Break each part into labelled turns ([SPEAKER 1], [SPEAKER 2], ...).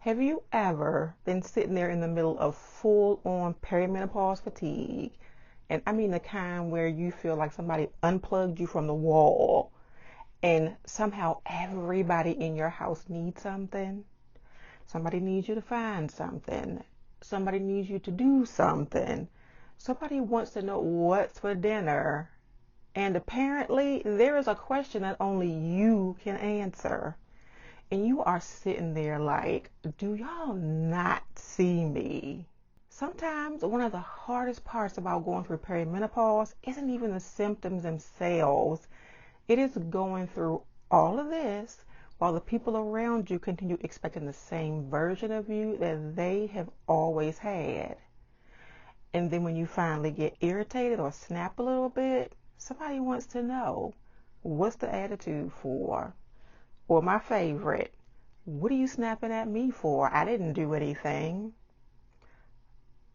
[SPEAKER 1] Have you ever been sitting there in the middle of full-on perimenopause fatigue? And I mean the kind where you feel like somebody unplugged you from the wall and somehow everybody in your house needs something. Somebody needs you to find something. Somebody needs you to do something. Somebody wants to know what's for dinner. And apparently there is a question that only you can answer. And you are sitting there like, do y'all not see me? Sometimes one of the hardest parts about going through perimenopause isn't even the symptoms themselves. It is going through all of this while the people around you continue expecting the same version of you that they have always had. And then when you finally get irritated or snap a little bit, somebody wants to know, what's the attitude for? Or my favorite, what are you snapping at me for? I didn't do anything.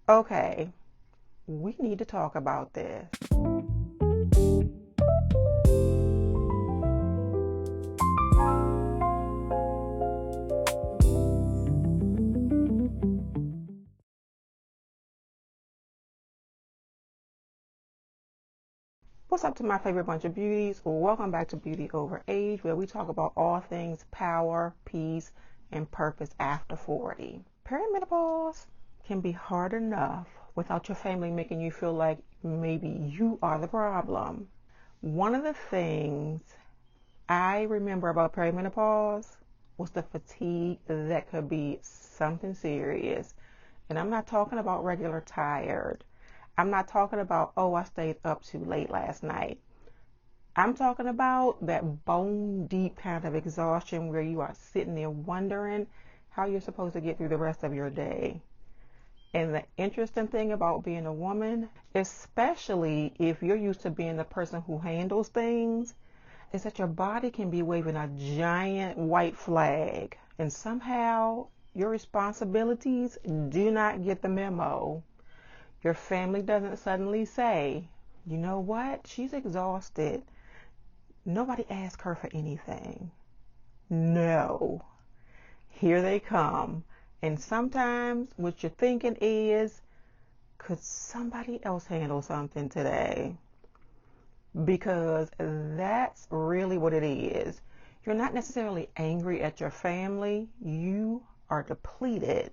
[SPEAKER 1] Okay, we need to talk about this. What's up to my favorite bunch of beauties? Welcome back to Beauty Over Age, where we talk about all things power, peace, and purpose after 40. Perimenopause can be hard enough without your family making you feel like maybe you are the problem. One of the things I remember about perimenopause was the fatigue that could be something serious. And I'm not talking about regular tired. I'm not talking about, oh, I stayed up too late last night. I'm talking about that bone deep kind of exhaustion where you are sitting there wondering how you're supposed to get through the rest of your day. And the interesting thing about being a woman, especially if you're used to being the person who handles things, is that your body can be waving a giant white flag. And somehow your responsibilities do not get the memo. Your family doesn't suddenly say, you know what, she's exhausted. Nobody asked her for anything. No. Here they come. And sometimes what you're thinking is, could somebody else handle something today? Because that's really what it is. You're not necessarily angry at your family. You are depleted.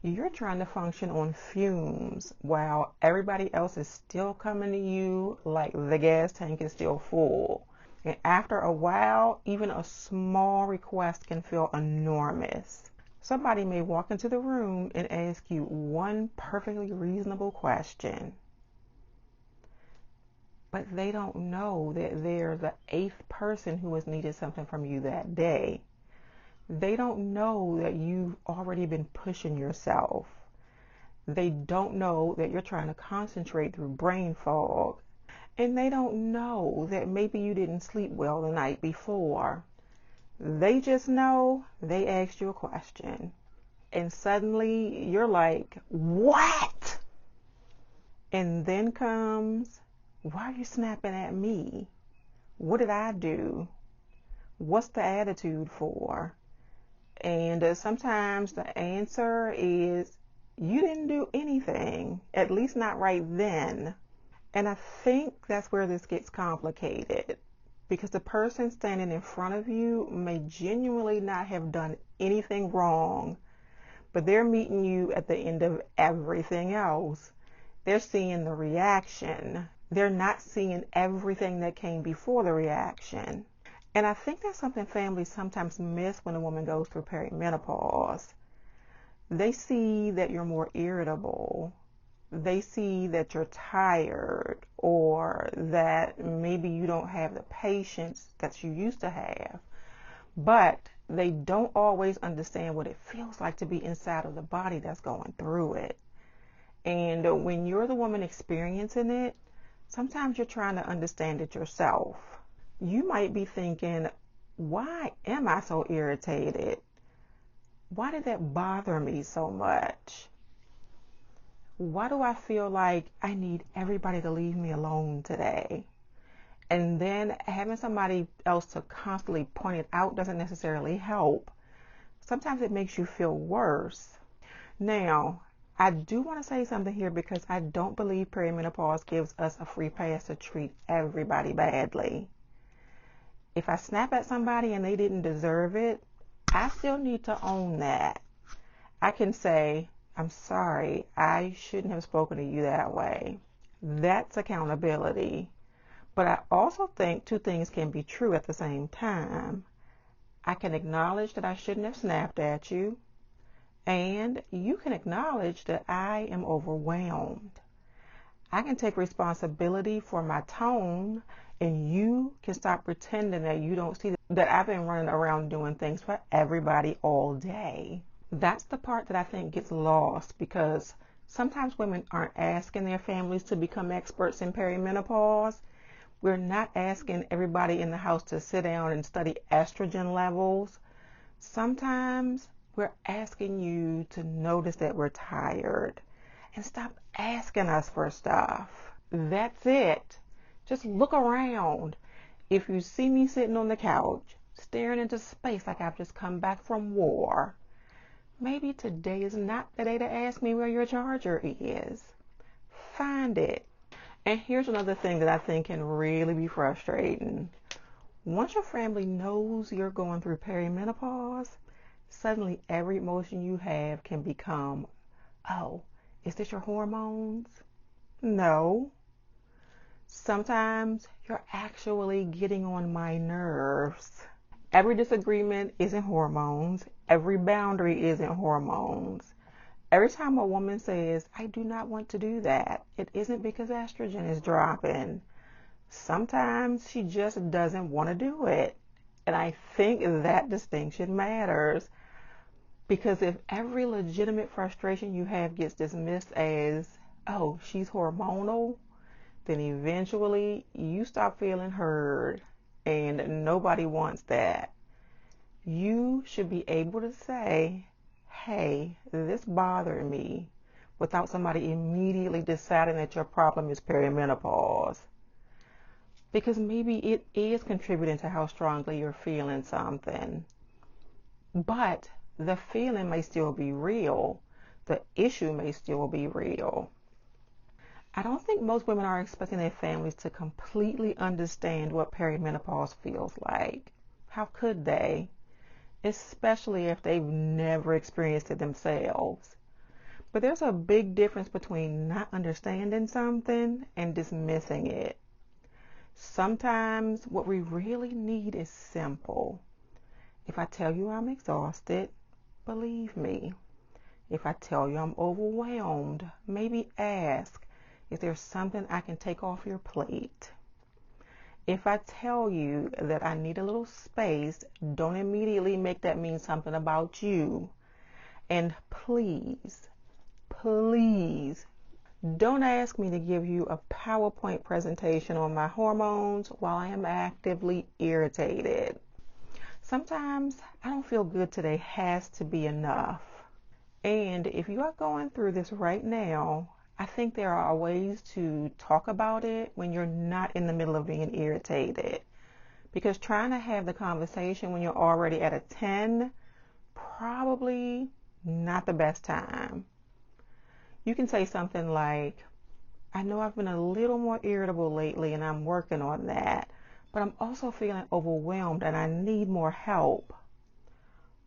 [SPEAKER 1] You're trying to function on fumes while everybody else is still coming to you like the gas tank is still full. And after a while, even a small request can feel enormous. Somebody may walk into the room and ask you one perfectly reasonable question, but they don't know that they're the 8th person who has needed something from you that day. They don't know that you've already been pushing yourself. They don't know that you're trying to concentrate through brain fog. And they don't know that maybe you didn't sleep well the night before. They just know they asked you a question. And suddenly you're like, what? And then comes, why are you snapping at me? What did I do? What's the attitude for? And sometimes the answer is, you didn't do anything, at least not right then. And I think that's where this gets complicated, because the person standing in front of you may genuinely not have done anything wrong, but they're meeting you at the end of everything else. They're seeing the reaction. They're not seeing everything that came before the reaction. And I think that's something families sometimes miss when a woman goes through perimenopause. They see that you're more irritable. They see that you're tired, or that maybe you don't have the patience that you used to have. But they don't always understand what it feels like to be inside of the body that's going through it. And when you're the woman experiencing it, sometimes you're trying to understand it yourself. You might be thinking, why am I so irritated? Why did that bother me so much? Why do I feel like I need everybody to leave me alone today? And then having somebody else to constantly point it out doesn't necessarily help. sometimes it makes you feel worse. Now, I do want to say something here because I don't believe perimenopause gives us a free pass to treat everybody badly. If I snap at somebody and they didn't deserve it, I still need to own that. I can say, I'm sorry, I shouldn't have spoken to you that way. That's accountability. But I also think two things can be true at the same time. I can acknowledge that I shouldn't have snapped at you, and you can acknowledge that I am overwhelmed. I can take responsibility for my tone, and you can stop pretending that you don't see that I've been running around doing things for everybody all day. That's the part that I think gets lost, because sometimes women aren't asking their families to become experts in perimenopause. We're not asking everybody in the house to sit down and study estrogen levels. Sometimes we're asking you to notice that we're tired and stop asking us for stuff. That's it. Just look around. If you see me sitting on the couch, staring into space like I've just come back from war, maybe today is not the day to ask me where your charger is. Find it. And here's another thing that I think can really be frustrating. Once your family knows you're going through perimenopause, suddenly every emotion you have can become, oh, is this your hormones? No. Sometimes you're actually getting on my nerves. Every disagreement isn't hormones. Every boundary isn't hormones. Every time a woman says, I do not want to do that, it isn't because estrogen is dropping. Sometimes she just doesn't want to do it. And I think that distinction matters, because if every legitimate frustration you have gets dismissed as, oh, she's hormonal, then eventually you stop feeling heard, and nobody wants that. You should be able to say, hey, this bothered me, without somebody immediately deciding that your problem is perimenopause. Because maybe it is contributing to how strongly you're feeling something. But the feeling may still be real. The issue may still be real. I don't think most women are expecting their families to completely understand what perimenopause feels like. How could they? Especially if they've never experienced it themselves. But there's a big difference between not understanding something and dismissing it. Sometimes what we really need is simple. If I tell you I'm exhausted, believe me. If I tell you I'm overwhelmed, maybe ask, is there something I can take off your plate? If I tell you that I need a little space, don't immediately make that mean something about you. And please, please, don't ask me to give you a PowerPoint presentation on my hormones while I am actively irritated. Sometimes I don't feel good today has to be enough. And if you are going through this right now, I think there are ways to talk about it when you're not in the middle of being irritated. Because trying to have the conversation when you're already at a 10, probably not the best time. You can say something like, I know I've been a little more irritable lately and I'm working on that, but I'm also feeling overwhelmed and I need more help.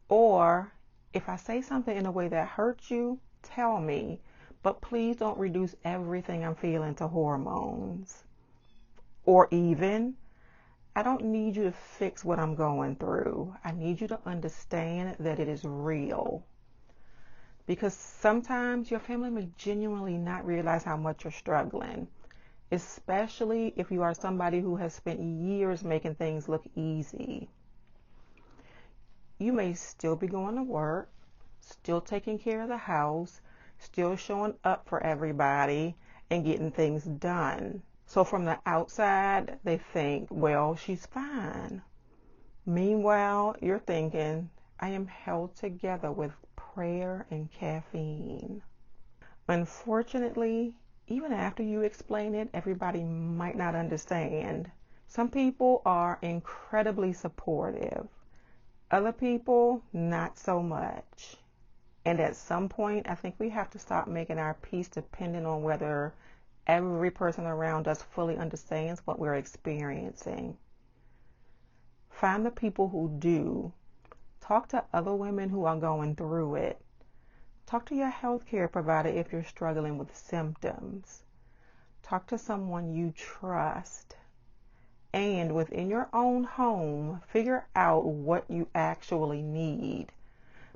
[SPEAKER 1] Or if I say something in a way that hurts you, tell me. But please don't reduce everything I'm feeling to hormones. Or even, I don't need you to fix what I'm going through. I need you to understand that it is real. Because sometimes your family may genuinely not realize how much you're struggling, especially if you are somebody who has spent years making things look easy. You may still be going to work, still taking care of the house, still showing up for everybody and getting things done. So from the outside, they think, well, she's fine. Meanwhile, you're thinking, I am held together with prayer and caffeine. Unfortunately, even after you explain it, everybody might not understand. Some people are incredibly supportive. Other people, not so much. And at some point, I think we have to stop making our peace dependent on whether every person around us fully understands what we're experiencing. Find the people who do. Talk to other women who are going through it. Talk to your healthcare provider if you're struggling with symptoms. Talk to someone you trust. And within your own home, figure out what you actually need.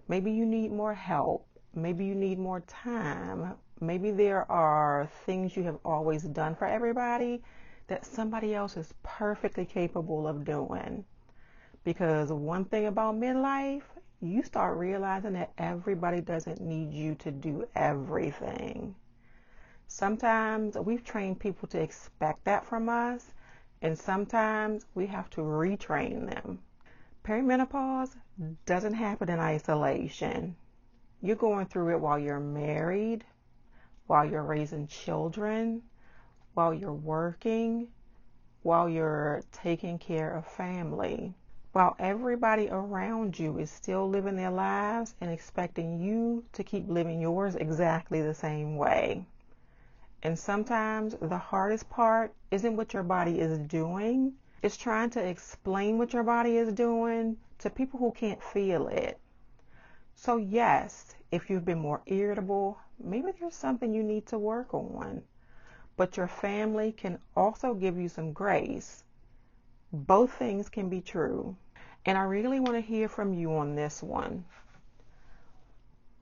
[SPEAKER 1] Maybe you need more help. Maybe you need more time. Maybe there are things you have always done for everybody that somebody else is perfectly capable of doing. Because one thing about midlife, you start realizing that everybody doesn't need you to do everything. Sometimes we've trained people to expect that from us, and sometimes we have to retrain them. Perimenopause doesn't happen in isolation. You're going through it while you're married, while you're raising children, while you're working, while you're taking care of family, while everybody around you is still living their lives and expecting you to keep living yours exactly the same way. And sometimes the hardest part isn't what your body is doing, it's trying to explain what your body is doing to people who can't feel it. So yes, if you've been more irritable, maybe there's something you need to work on. But your family can also give you some grace. Both things can be true. And I really want to hear from you on this one.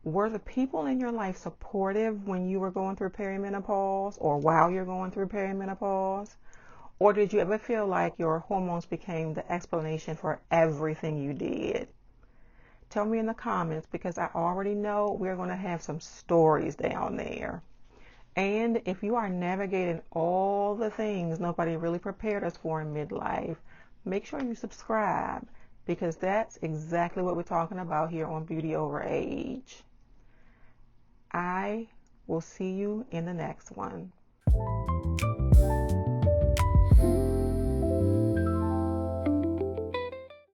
[SPEAKER 1] Were the people in your life supportive when you were going through perimenopause or while you're going through perimenopause? Or did you ever feel like your hormones became the explanation for everything you did? Tell me in the comments, because I already know we're going to have some stories down there. And if you are navigating all the things nobody really prepared us for in midlife, make sure you subscribe, because that's exactly what we're talking about here on Beauty Over Age. I will see you in the next one.